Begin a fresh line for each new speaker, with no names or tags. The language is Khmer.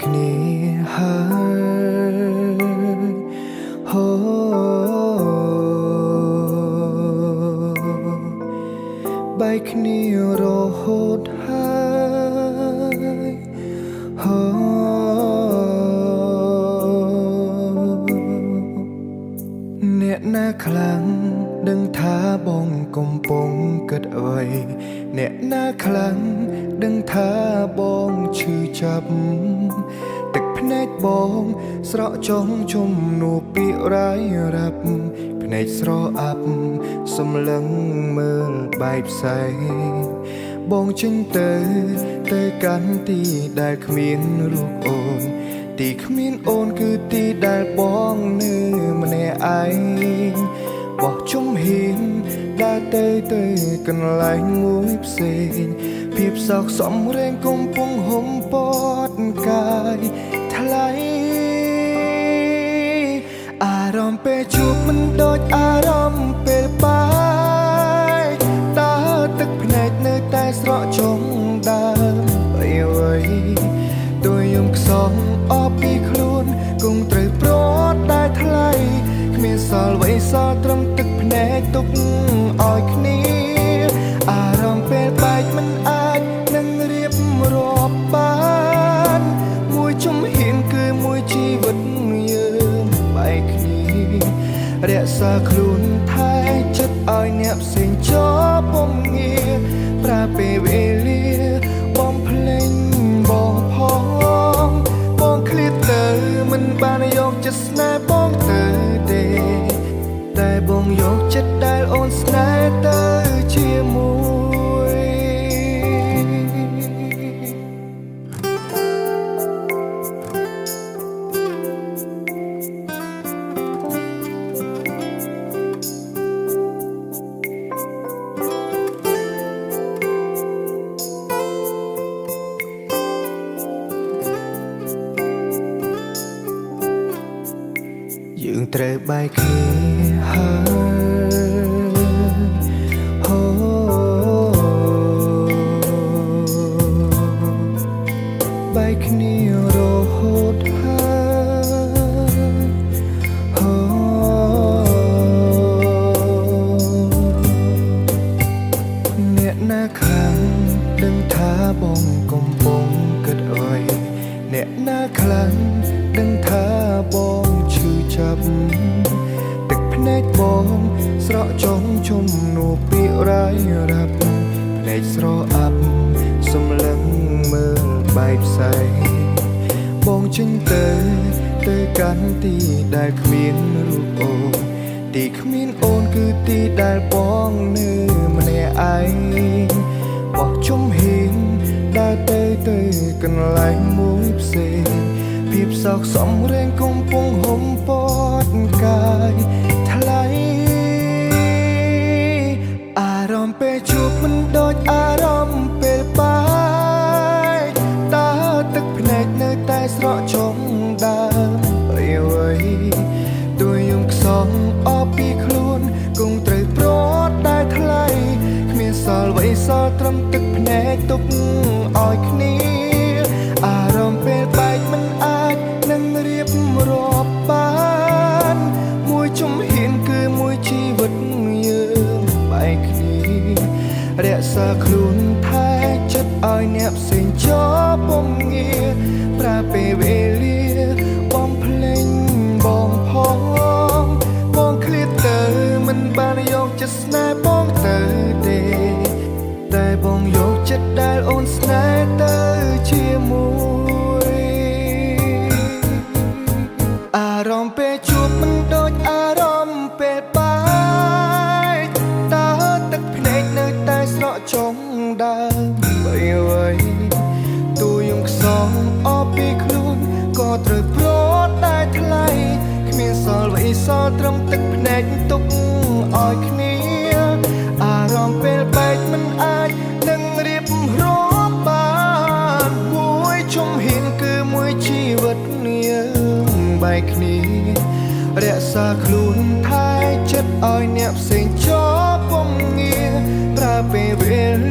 គ្នាហើយហូបែកគ្នារហូតហើយហូអ្នកណាខ្លាំងដឹងថាបងកំពុងគិតអ្វីអ្នកណាខ្លាំងដឹងថាបងឈឺចាប់ទឹកភ្នែកបងស្រក់ចុងជំនួពាក្យរាយរាប់ភ្នែកស្រអាប់សំឡឹងមើលបែកផ្សែងបងចេញទៅកាន់ទីដែលគ្មានរូបអូនទីគ្មានអូនគឺទីដែលបងនៅម្នាក់ឯងបោះជុំហ៊ានដើរទៅកន្លែងមួយផ្សេងភាពសោកសំរែងកំពុងហុំពតកាយថ្លៃអារម្មណ៍ពេលជួបមិនដូចអារម្មណ៍ពេលបាយដើរទឹកភ្នែកនៅតែស្រក់ចុងដើមអីតួយំខ្សងអបពីខ្លួនគង់ត្រូវប្រត់តែថ្លៃគ្មានសល់អ្វីសល់ត្រឹមទឹកភ្នែកទុកឲ្យគ្នាអារម្មណ៍ពេលបែកមិនអាចនឹងរៀបរាប់បានមួយជំហានគឺមួយជីវិតយើងបែកគ្នារក្សាខ្លួនថែចិត្តឲ្យអ្នកផ្សេងចោលពុំងារប្រើពេលវេលាបំភ្លេងបងផងបងឃ្លាតទៅមិនបានយកចិត្តស្នេហ៍បងទៅទេតែបងយកចិត្តដែលអូនស្នេហ៍ទៅជាមួយយើងត្រូវបែកគ្នាហើយហូបែកគ្នារហូតហើយហូអ្នកណាខ្លាំងដឹងថាបងកំពុងគិតអ្វីអ្នកណាខ្លាំងដឹងថាបងឈឺចាប់ទឹកភ្នែកបងស្រក់ចុងជំនួពាក្យរាយរាប់ភ្នែកស្រអាប់សំឡឹងមើលបែកផ្សែងបងចេញទៅកាន់ទីដែលគ្មានរូបអូនទីគ្មានអូនគឺទីដែលបងនៅម្នាក់ឯងបោះជុំហ៊ានដើរទៅកន្លែងមួយផ្សេងភាពសោកសំរែងកំពុងហុំពតកាយថ្លៃអារម្មណ៍ពេលជួបមិនដូចអារម្មណ៍ពេលបាយដើរទឹកភ្នែកនៅតែស្រក់ចុងដើមអីតួយំខ្សងអបពីខ្លួនគង់ត្រូវប្រត់តែថ្លៃគ្មានសល់អ្វីសល់ត្រឹមទឹកភ្នែកទុកឲ្យគ្នាអារម្មណ៍ពេលបែកមិនអាចនឹងរៀបរាប់បានមួយជំហានគឺមួយជីវិតយើងបែកគ្នារក្សាខ្លួនថែចិត្តឲ្យអ្នកផ្សេងចោលពុំងារប្រើពេលវេលាបំភ្លេងបងផងបងឃ្លាតទៅមិនបានយកចិត្តស្នេហ៍បងទៅទេតែបងយកចិត្តដែលអូនស្នេហ៍ទៅជាមួយអារម្មណ៍ពេលជួបមិនដូចអារម្មណ៍ពេលបាយដើរទឹកភ្នែកនៅតែស្រក់ចុងដើមតួយំខ្សងអបពីខ្លួនក៏ត្រូវប្រត់តែថ្លៃគ្មានសល់អ្វីសល់ត្រឹមទឹកភ្នែកទុកឲ្យគ្នាអារម្មណ៍ពេលបែកមិនអាចនឹងរៀបរាប់បានមួយជំហានគឺមួយជីវិតយើងបែកគ្នារក្សាខ្លួនថែចិត្តឲ្យអ្នកផ្សេងចោលពុំងារប្រើពេលវេលា